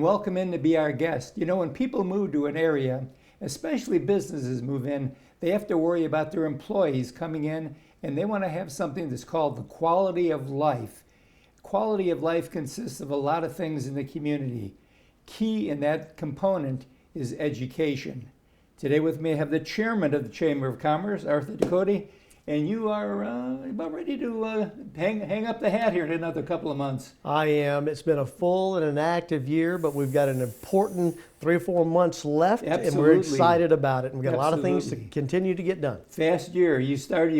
welcome in to be our guest. You know, when people move to an area, especially businesses move in, they have to worry about their employees coming in, and they want to have something that's called the quality of life. Quality of life consists of a lot of things in the community. Key in that component is education. Today with me I have the chairman of the Chamber of Commerce, Arthur DuCote, and you are about ready to hang up the hat here in another couple of months. I am. It's been a full and an active year, but we've got an important 3 or 4 months left, Absolutely. and we're excited about it. And we've got Absolutely. a lot of things to continue to get done. Fast year.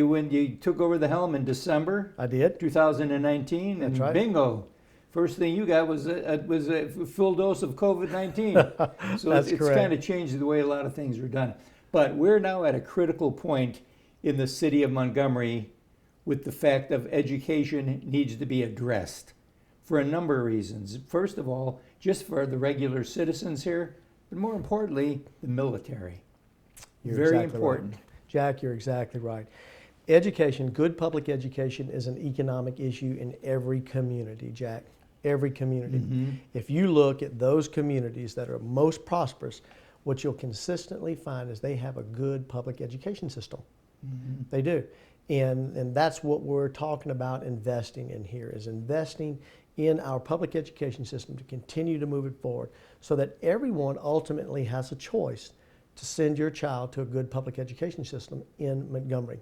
When you took over the helm in December. I did. 2019. That's and right. Bingo. First thing you got was a full dose of COVID-19. So That's it's correct. kind of changed the way a lot of things are done. But we're now at a critical point in the city of Montgomery with the fact of education needs to be addressed for a number of reasons. First of all, just for the regular citizens here, but more importantly, the military. You're Very exactly important. right. Jack, you're exactly right. Education, good public education, is an economic issue in every community, Jack. Every community. Mm-hmm. If you look at those communities that are most prosperous, what you'll consistently find is they have a good public education system. Mm-hmm. They do. And that's what we're talking about investing in here, is investing in our public education system to continue to move it forward so that everyone ultimately has a choice to send your child to a good public education system in Montgomery.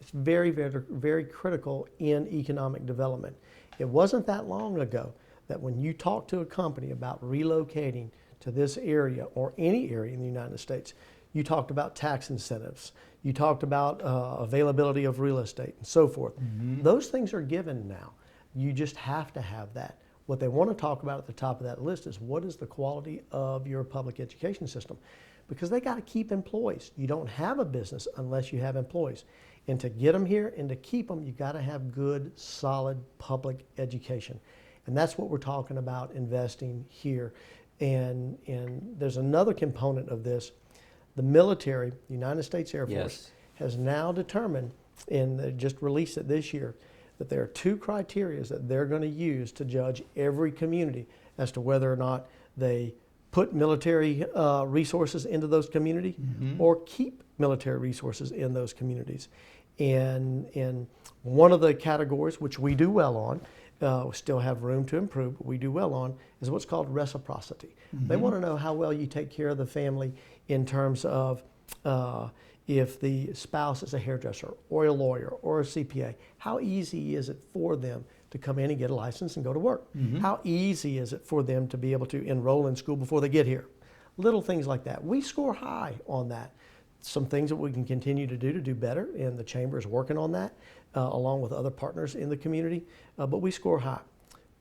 It's very, very, very critical in economic development. It wasn't that long ago that when you talk to a company about relocating to this area or any area in the United States, you talked about tax incentives, you talked about availability of real estate and so forth. Mm-hmm. Those things are given now. You just have to have that. What they want to talk about at the top of that list is what is the quality of your public education system? Because they got to keep employees. You don't have a business unless you have employees. And to get them here and to keep them, you got to have good, solid public education. And that's what we're talking about investing here. And there's another component of this. The military, the United States Air Force, Yes. has now determined, and they just released it this year, that there are 2 criteria that they're going to use to judge every community as to whether or not they put military resources into those communities Mm-hmm. or keep military resources in those communities. And one of the categories which we do well on, we still have room to improve, but we do well on, is what's called reciprocity. Mm-hmm. They want to know how well you take care of the family in terms of if the spouse is a hairdresser or a lawyer or a CPA, how easy is it for them to come in and get a license and go to work? Mm-hmm. How easy is it for them to be able to enroll in school before they get here? Little things like that. We score high on that. Some things that we can continue to do better, and the Chamber is working on that along with other partners in the community, but we score high.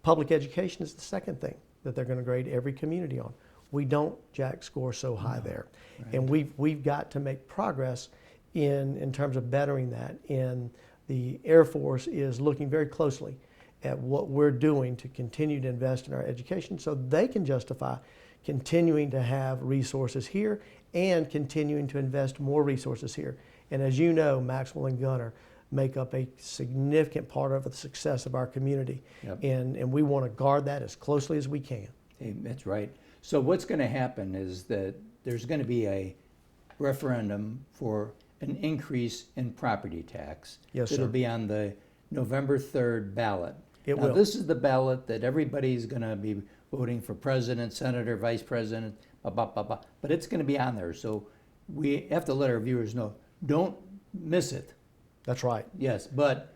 Public education is the second thing that they're going to grade every community on. We don't, Jack, score so high there. Right. And we've got to make progress in terms of bettering that. And the Air Force is looking very closely at what we're doing to continue to invest in our education so they can justify continuing to have resources here and continuing to invest more resources here. And as you know, Maxwell and Gunner make up a significant part of the success of our community. Yep. And we want to guard that as closely as we can. Hey, that's right. So what's going to happen is that there's going to be a referendum for an increase in property tax. Yes, It'll sir. be on the November 3rd ballot. It Now, will. this is the ballot that everybody's going to be voting for president, senator, vice president, blah, blah, blah, blah. But it's going to be on there. So we have to let our viewers know, don't miss it. That's right. Yes, but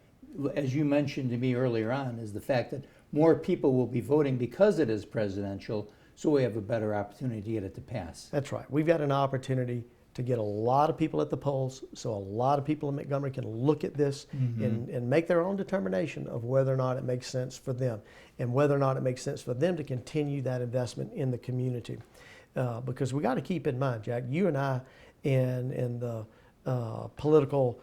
as you mentioned to me earlier on, is the fact that more people will be voting because it is presidential, so we have a better opportunity to get it to pass. That's right. We've got an opportunity to get a lot of people at the polls, so a lot of people in Montgomery can look at this and make their own determination of whether or not it makes sense for them and whether or not it makes sense for them to continue that investment in the community. Because we got to keep in mind, Jack, you and I in the political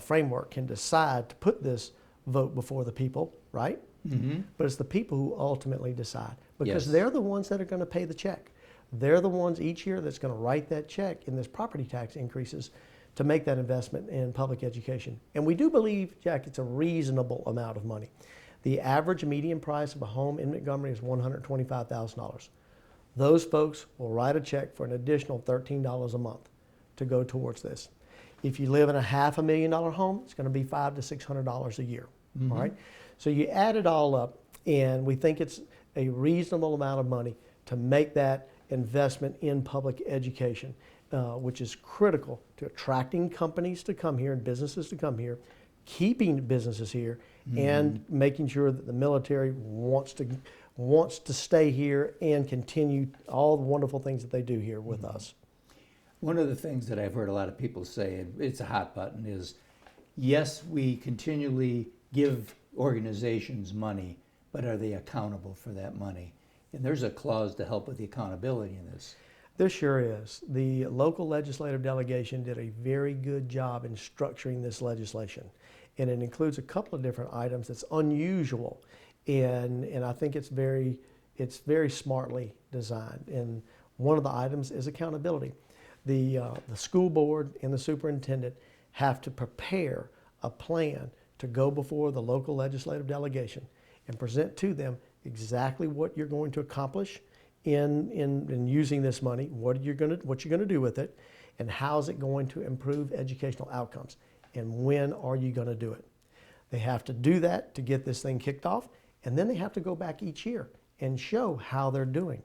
framework can decide to put this vote before the people, right? Mm-hmm. But it's the people who ultimately decide because Yes. they're the ones that are going to pay the check. They're the ones each year that's going to write that check in this property tax increases to make that investment in public education. And we do believe, Jack, it's a reasonable amount of money. The average median price of a home in Montgomery is $125,000. those folks will write a check for an additional $13 a month to go towards this. If you live in a $500,000 home, it's going to be $500 to $600 a year. All right. So you add it all up, and we think it's a reasonable amount of money to make that investment in public education, which is critical to attracting companies to come here and businesses to come here, keeping businesses here, and making sure that the military wants to stay here and continue all the wonderful things that they do here with us. One of the things that I've heard a lot of people say, and it's a hot button, is yes, we continually give organizations money, but are they accountable for that money? And there's a clause to help with the accountability in this. There sure is. The local legislative delegation did a very good job in structuring this legislation. And it includes a couple of different items that's unusual. And I think it's very smartly designed. And one of the items is accountability. The school board and the superintendent have to prepare a plan to go before the local legislative delegation and present to them exactly what you're going to accomplish in using this money, what you're going to do with it, and how is it going to improve educational outcomes, and when are you going to do it. They have to do that to get this thing kicked off, and then they have to go back each year and show how they're doing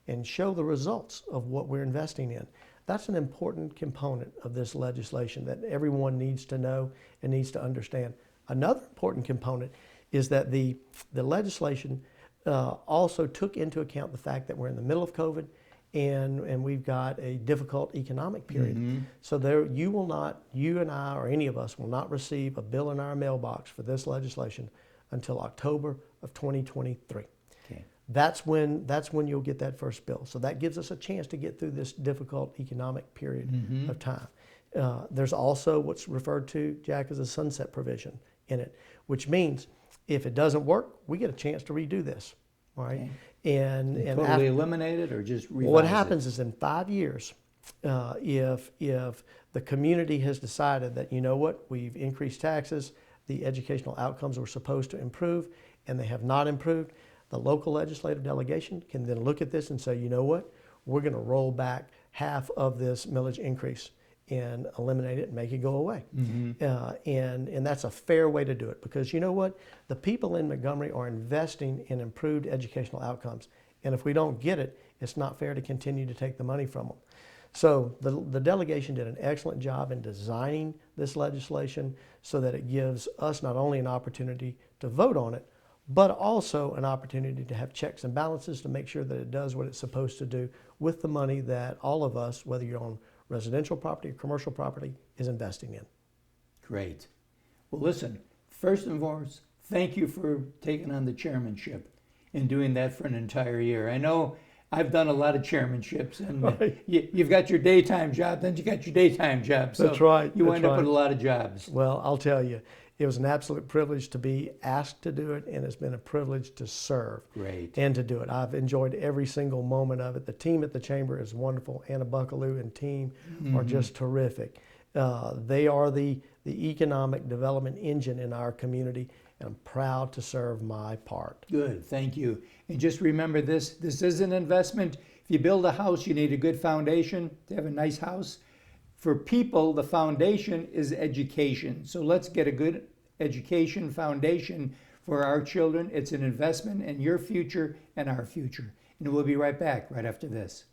and show the results of what we're investing in. That's an important component of this legislation that everyone needs to know and needs to understand. Another important component is that the legislation also took into account the fact that we're in the middle of COVID and we've got a difficult economic period. So you and I or any of us will not receive a bill in our mailbox for this legislation until October of 2023. Okay. That's when you'll get that first bill. So that gives us a chance to get through this difficult economic period of time. There's also what's referred to, Jack, as a sunset provision in it, which means if it doesn't work, we get a chance to redo this, all right? Okay. And totally eliminate it or just revise what happens is in 5 years, if the community has decided that, you know what, we've increased taxes, the educational outcomes were supposed to improve, and they have not improved, the local legislative delegation can then look at this and say, you know what, we're going to roll back half of this millage increase and eliminate it and make it go away. And that's a fair way to do it, because you know what? The people in Montgomery are investing in improved educational outcomes. And if we don't get it, it's not fair to continue to take the money from them. So the delegation did an excellent job in designing this legislation so that it gives us not only an opportunity to vote on it, but also an opportunity to have checks and balances to make sure that it does what it's supposed to do with the money that all of us, whether you're on residential property or commercial property, is investing in. Great. Well, listen, first and foremost, thank you for taking on the chairmanship and doing that for an entire year. I know I've done a lot of chairmanships, and Right. you've got your daytime job, then you got your daytime job. So That's right. You That's wind up right. with a lot of jobs. Well, I'll tell you, it was an absolute privilege to be asked to do it, and it's been a privilege to serve Great. and to do it. I've enjoyed every single moment of it. The team at the Chamber is wonderful. Anna Buckaloo and team are just terrific. They are the economic development engine in our community, and I'm proud to serve my part. Good, thank you. And just remember this is an investment. If you build a house, you need a good foundation to have a nice house. For people, the foundation is education. So let's get a good education foundation for our children. It's an investment in your future and our future. And we'll be right back right after this.